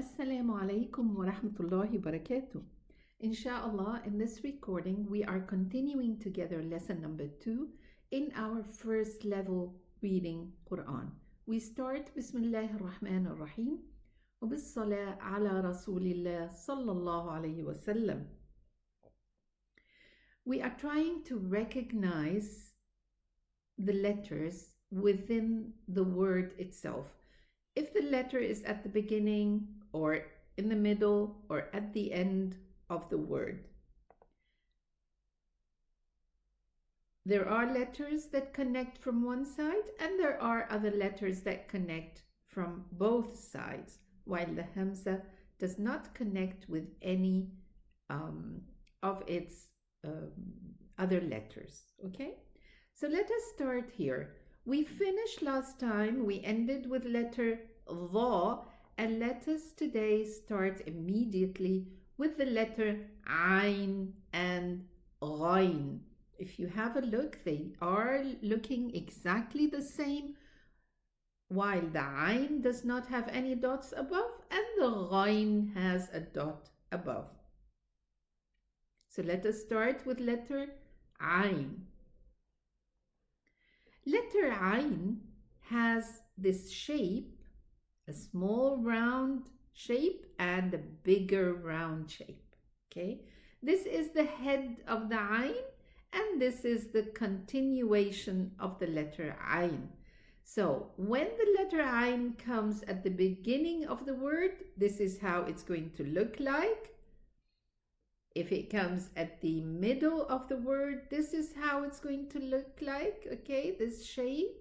Assalamu alaikum wa rahmatullahi wa barakatuh. Inshallah, in this recording, we are continuing together lesson number 2 in our first level reading Quran. We start Bismillah ar-Rahman ar-Rahim wa bis-salah ala Rasulillah sallallahu alayhi wa sallam. We are trying to recognize the letters within the word itself. If the letter is at the beginning or in the middle or at the end of the word. There are letters that connect from one side and there are other letters that connect from both sides, while the Hamza does not connect with any of its other letters. Okay, so let us start here. We finished last time, we ended with letter Dha, and let us today start immediately with the letter Ain and Ghain. If you have a look, they are looking exactly the same, while the Ain does not have any dots above and the Ghain has a dot above. So let us start with letter Ain. Letter Ain has this shape, a small round shape and a bigger round shape. Okay, this is the head of the Ain and this is the continuation of the letter Ain. So when the letter Ain comes at the beginning of the word, this is how it's going to look like. If it comes at the middle of the word, this is how it's going to look like, okay, this shape.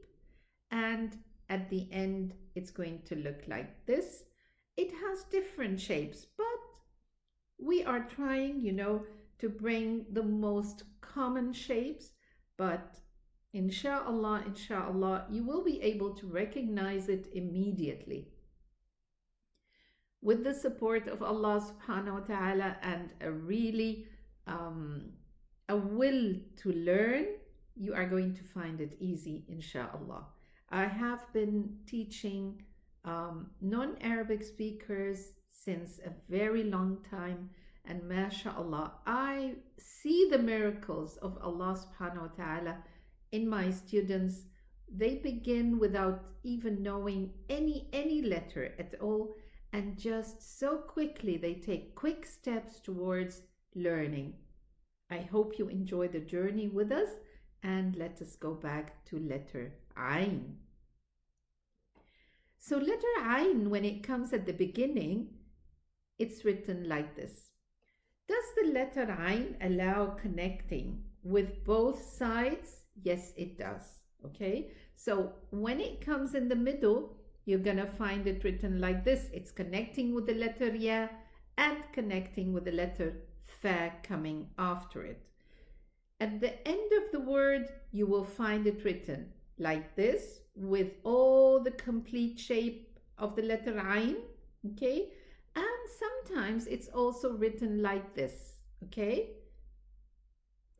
And at the end, it's going to look like this. It has different shapes, but we are trying, to bring the most common shapes. But inshallah, you will be able to recognize it immediately. With the support of Allah subhanahu wa ta'ala and a really a will to learn, you are going to find it easy, inshallah. I have been teaching non-Arabic speakers since a very long time, and mashallah, I see the miracles of Allah subhanahu wa ta'ala in my students. They begin without even knowing any letter at all, and just so quickly they take quick steps towards learning. I hope you enjoy the journey with us, and let us go back to letter Ain. So letter Ain, when it comes at the beginning, it's written like this. Does the letter Ain allow connecting with both sides? Yes, it does. Okay, so when it comes in the middle, you're going to find it written like this. It's connecting with the letter Ya and connecting with the letter Fa coming after it. At the end of the word, you will find it written like this with all the complete shape of the letter Ain. Okay, and sometimes it's also written like this. Okay,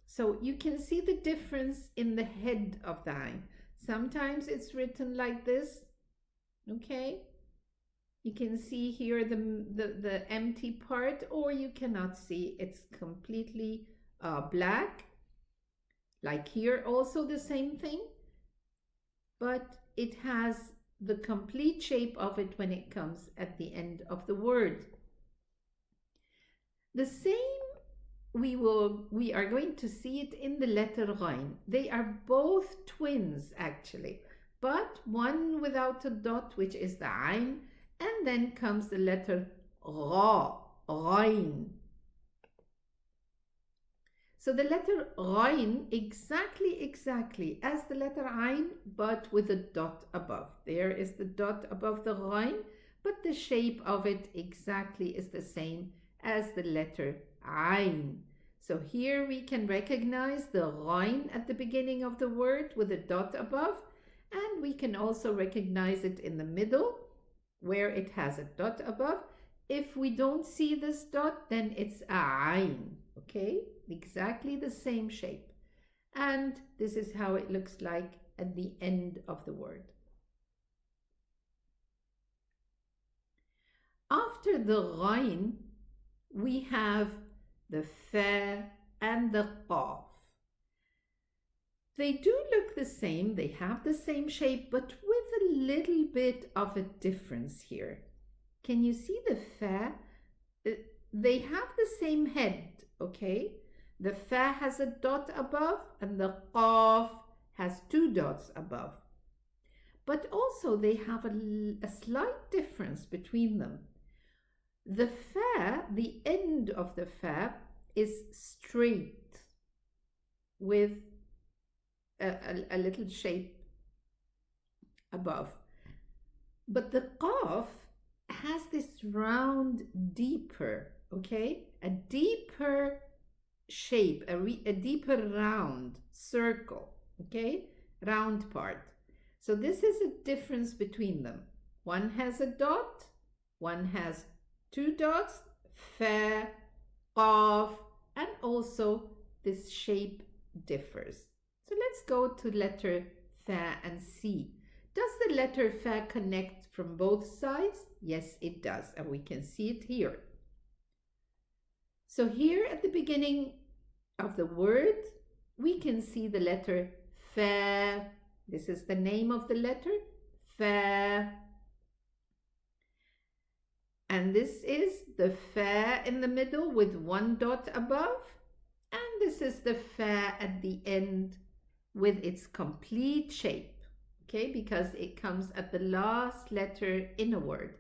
so you can see the difference in the head of the Ain. Sometimes it's written like this. Okay, you can see here the empty part, or you cannot see, it's completely black. Like here also the same thing, but it has the complete shape of it when it comes at the end of the word. The same we are going to see it in the letter Ghain. They are both twins actually, but one without a dot, which is the Ain, and then comes the letter Gha, Ghain. So the letter Ghain exactly as the letter Ain, but with a dot above. There is the dot above the Ghain, but the shape of it exactly is the same as the letter Ain. So here we can recognize the Ghain at the beginning of the word with a dot above, and we can also recognize it in the middle where it has a dot above. If we don't see this dot, then it's a Ain. Okay, exactly the same shape. And this is how it looks like at the end of the word. After after the ghain, we have the fa and the qaf. They do look the same, they have the same shape, but with a little bit of a difference here. Can you see the fa? They have the same head, okay? The fa has a dot above and the qaf has two dots above. But also they have a slight difference between them. The fa, the end of the fa, is straight with a little shape above. But the qaf has this round, deeper, okay? A deeper shape, a deeper round circle, okay? Round part. So this is a difference between them. One has a dot, one has two dots, fa, qaf, and also this shape differs. So let's go to letter fa and see. Does the letter fa connect from both sides? Yes, it does, and we can see it here. So here at the beginning of the word, we can see the letter fa. This is the name of the letter, fa. And this is the fa in the middle with one dot above. And this is the fa at the end with its complete shape, okay, because it comes at the last letter in a word.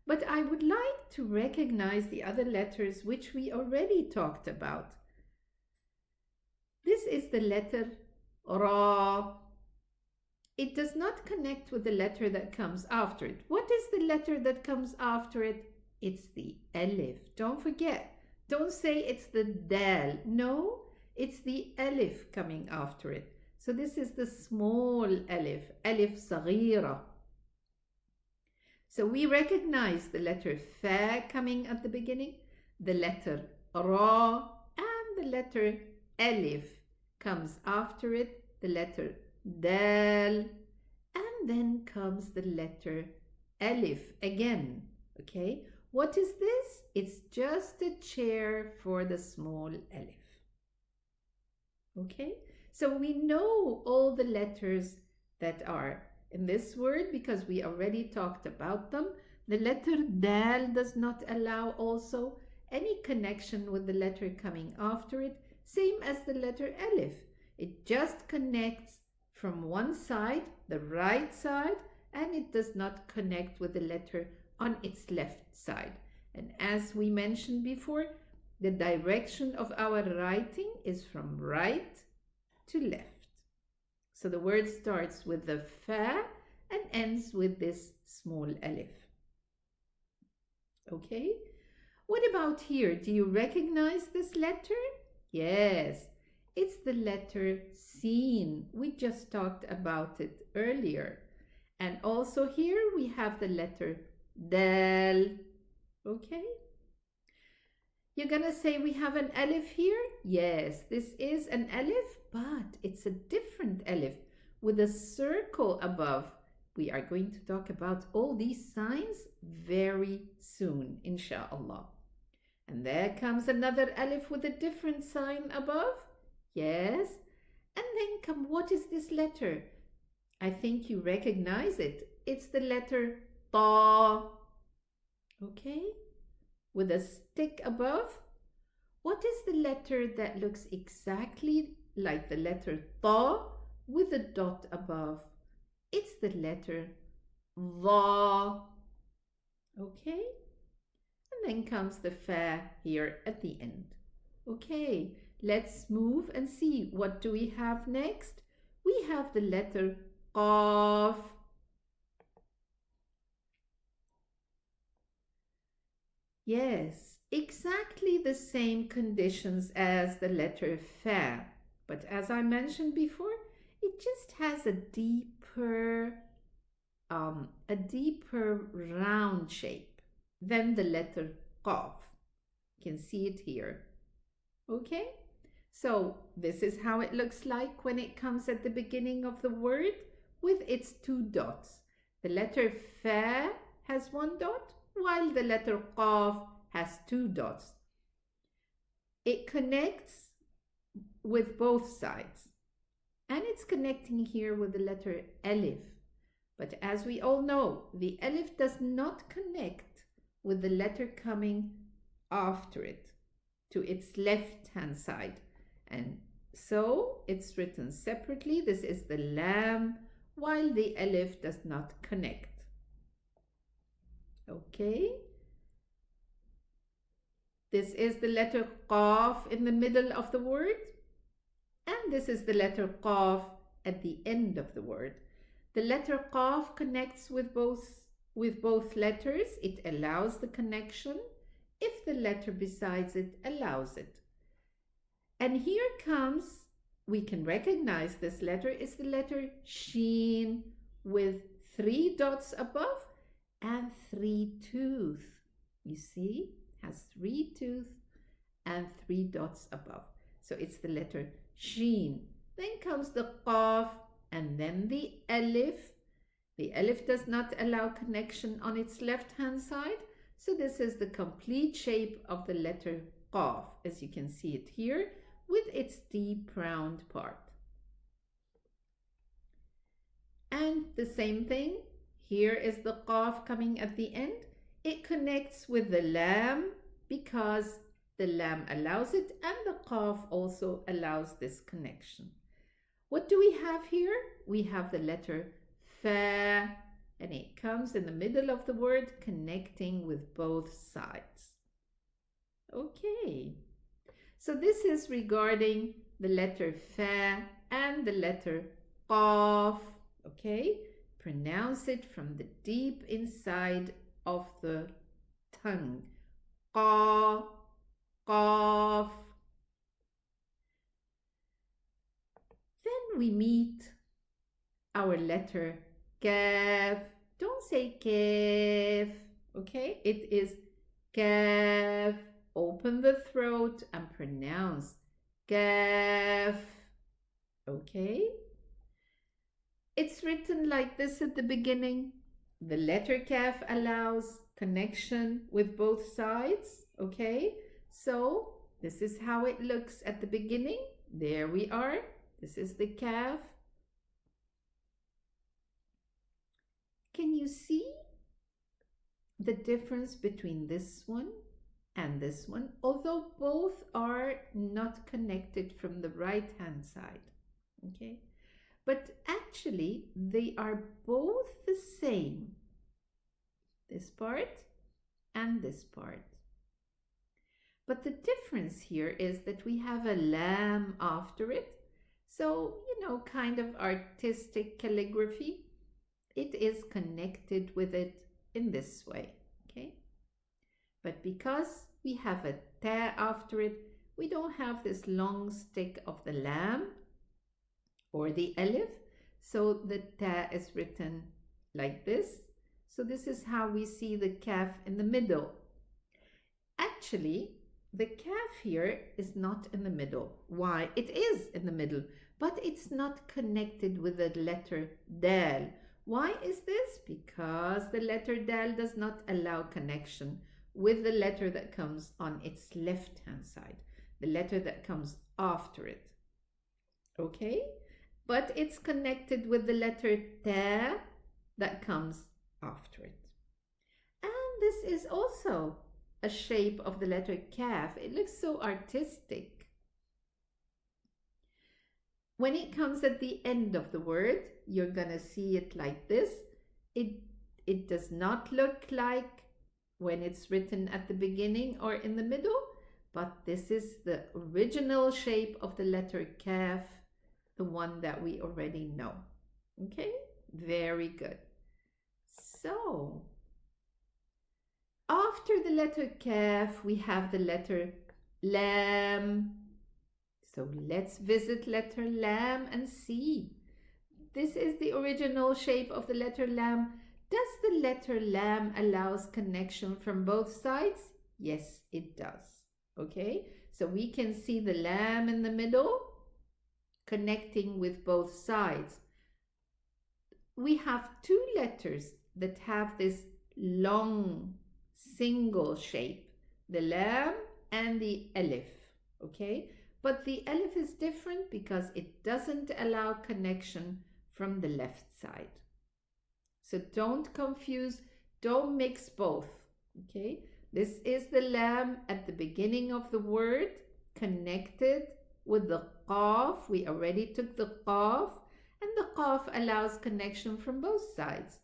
But I would like to recognize the other letters which we already talked about. This is the letter ra. It does not connect with the letter that comes after it. What is the letter that comes after it? It's the alif. Don't forget. Don't say it's the dal. No, it's the alif coming after it. So this is the small alif, alif saghira. So we recognize the letter fa coming at the beginning, the letter ra, and the letter alif comes after it, the letter dal, and then comes the letter alif again. Okay, what is this? It's just a chair for the small alif. Okay, so we know all the letters that are in this word because we already talked about them. The letter dal does not allow also any connection with the letter coming after it, same as the letter alif. It just connects from one side, the right side, and it does not connect with the letter on its left side. And as we mentioned before, the direction of our writing is from right to left. So the word starts with the fa and ends with this small alif. Okay, what about here? Do you recognize this letter? Yes, it's the letter sin. We just talked about it earlier. And also here we have the letter dal. Okay. You're going to say we have an alif here? Yes, this is an alif, but it's a different alif with a circle above. We are going to talk about all these signs very soon, inshallah. And there comes another alif with a different sign above. Yes. And then what is this letter? I think you recognize it. It's the letter ta. Okay. With a stick above. What is the letter that looks exactly like the letter ta with a dot above? It's the letter dha. Okay. And then comes the fa here at the end. Okay, let's move and see. What do we have next? We have the letter qaf. Yes, exactly the same conditions as the letter fa. But as I mentioned before, it just has a deeper round shape than the letter qaf. You can see it here. Okay, so this is how it looks like when it comes at the beginning of the word with its two dots. The letter fa has one dot, while the letter qaf has two dots. It connects with both sides. And it's connecting here with the letter alif. But as we all know, the alif does not connect with the letter coming after it to its left-hand side. And so it's written separately. This is the lam, while the alif does not connect. Okay? This is the letter qaf in the middle of the word. And this is the letter qaf at the end of the word. The letter qaf connects with both letters. It allows the connection if the letter besides it allows it. And here comes, we can recognize this letter is the letter sheen with 3 dots above and 3 tooth. You see, has 3 tooth and 3 dots above. So it's the letter sheen. Then comes the qaf and then the alif. The alif does not allow connection on its left-hand side. So this is the complete shape of the letter qaf, as you can see it here, with its deep round part. And the same thing, here is the qaf coming at the end. It connects with the lam because the lam allows it, and the qaf also allows this connection. What do we have here? We have the letter fa, and it comes in the middle of the word, connecting with both sides. Okay, so this is regarding the letter fa and the letter qaf. Okay, pronounce it from the deep inside of the tongue. Qa, qaf. Then we meet our letter kaf. Don't say kaf, okay? It is kaf. Open the throat and pronounce kaf, okay? It's written like this at the beginning. The letter kaf allows connection with both sides, okay? So this is how it looks at the beginning. There we are. This is the kaf. Can you see the difference between this one and this one? Although both are not connected from the right-hand side, okay? But actually, they are both the same. This part and this part. But the difference here is that we have a lam after it. So, kind of artistic calligraphy. It is connected with it in this way, okay? But because we have a ta after it, we don't have this long stick of the lam or the alif. So the ta is written like this. So this is how we see the kaf in the middle. Actually, the kaf here is not in the middle. Why? It is in the middle, but it's not connected with the letter dal. Why is this? Because the letter dal does not allow connection with the letter that comes on its left-hand side, the letter that comes after it. Okay? But it's connected with the letter ta that comes after it. And this is also a shape of the letter kaf. It looks so artistic. When it comes at the end of the word, you're gonna see it like this. It does not look like when it's written at the beginning or in the middle, but this is the original shape of the letter kaf, the one that we already know. Okay, very good. So, after the letter kaf, we have the letter lam. So let's visit letter lam and see. This is the original shape of the letter lam. Does the letter lam allows connection from both sides? Yes, it does. Okay, so we can see the lam in the middle connecting with both sides. We have two letters that have this long single shape, the lam and the alif, okay? But the alif is different because it doesn't allow connection from the left side. So don't confuse, don't mix both, okay? This is the lam at the beginning of the word, connected with the qaf. We already took the qaf, and the qaf allows connection from both sides.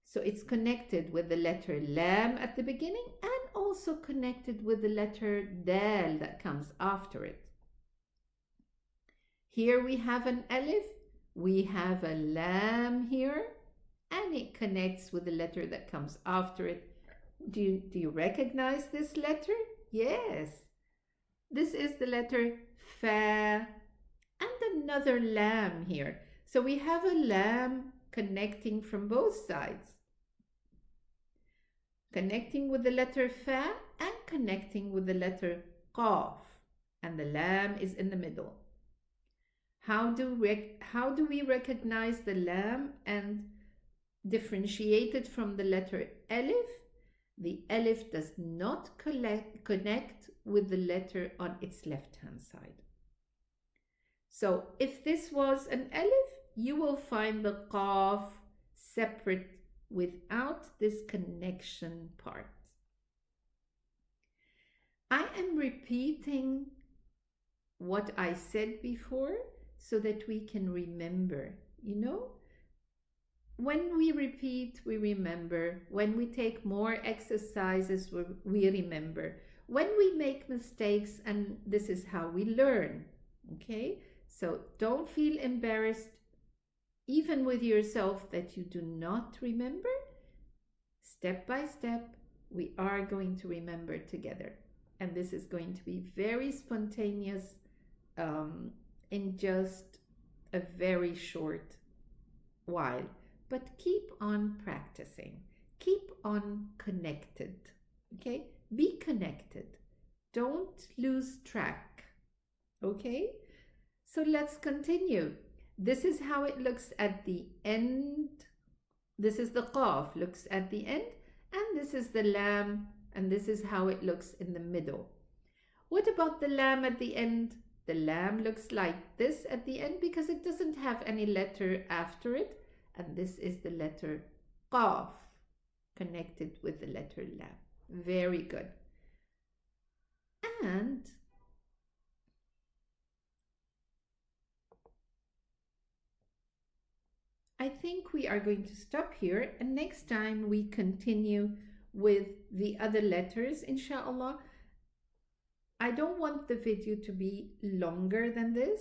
So it's connected with the letter lam at the beginning and also connected with the letter dal that comes after it. Here we have an alif, we have a lam here, and it connects with the letter that comes after it. Do you recognize this letter? Yes. This is the letter fa and another lam here. So we have a lam connecting from both sides. Connecting with the letter fa and connecting with the letter qaf. And the lam is in the middle. How do we recognize the lam and differentiate it from the letter alif? The alif does not connect with the letter on its left-hand side. So if this was an alif, you will find the qaf separate without this connection part. I am repeating what I said before so that we can remember, you know? When we repeat, we remember. When we take more exercises, we remember. When we make mistakes, and this is how we learn, okay? So don't feel embarrassed, even with yourself, that you do not remember. Step by step, we are going to remember together. And this is going to be very spontaneous in just a very short while. But keep on practicing. Keep on connected. Okay? Be connected. Don't lose track. Okay? So let's continue. This is how it looks at the end. This is the qaf, looks at the end. And this is the lam. And this is how it looks in the middle. What about the lam at the end? The lam looks like this at the end because it doesn't have any letter after it. And this is the letter qaf connected with the letter lam. Very good. And I think we are going to stop here, and next time we continue with the other letters, inshallah. I don't want the video to be longer than this,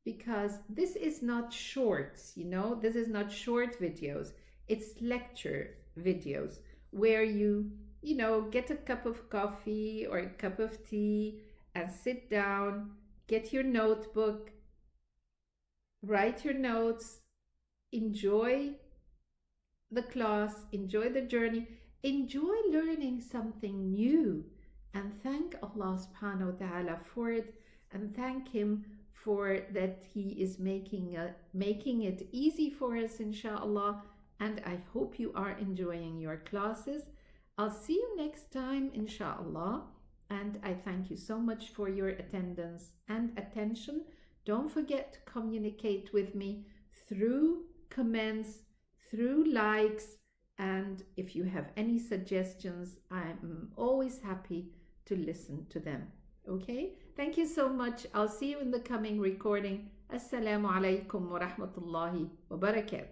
because this is not shorts, you know, this is not short videos. It's lecture videos where you know, get a cup of coffee or a cup of tea and sit down, get your notebook, write your notes, enjoy the class, enjoy the journey, enjoy learning something new, and thank Allah subhanahu wa ta'ala for it, and thank him for that he is making it easy for us, inshallah. And I hope you are enjoying your classes. I'll see you next time, inshallah. And I thank you so much for your attendance and attention. Don't forget to communicate with me through comments, through likes, and if you have any suggestions, I'm always happy to listen to them. Okay? Thank you so much. I'll see you in the coming recording. Assalamu alaikum wa rahmatullahi wa barakatuh.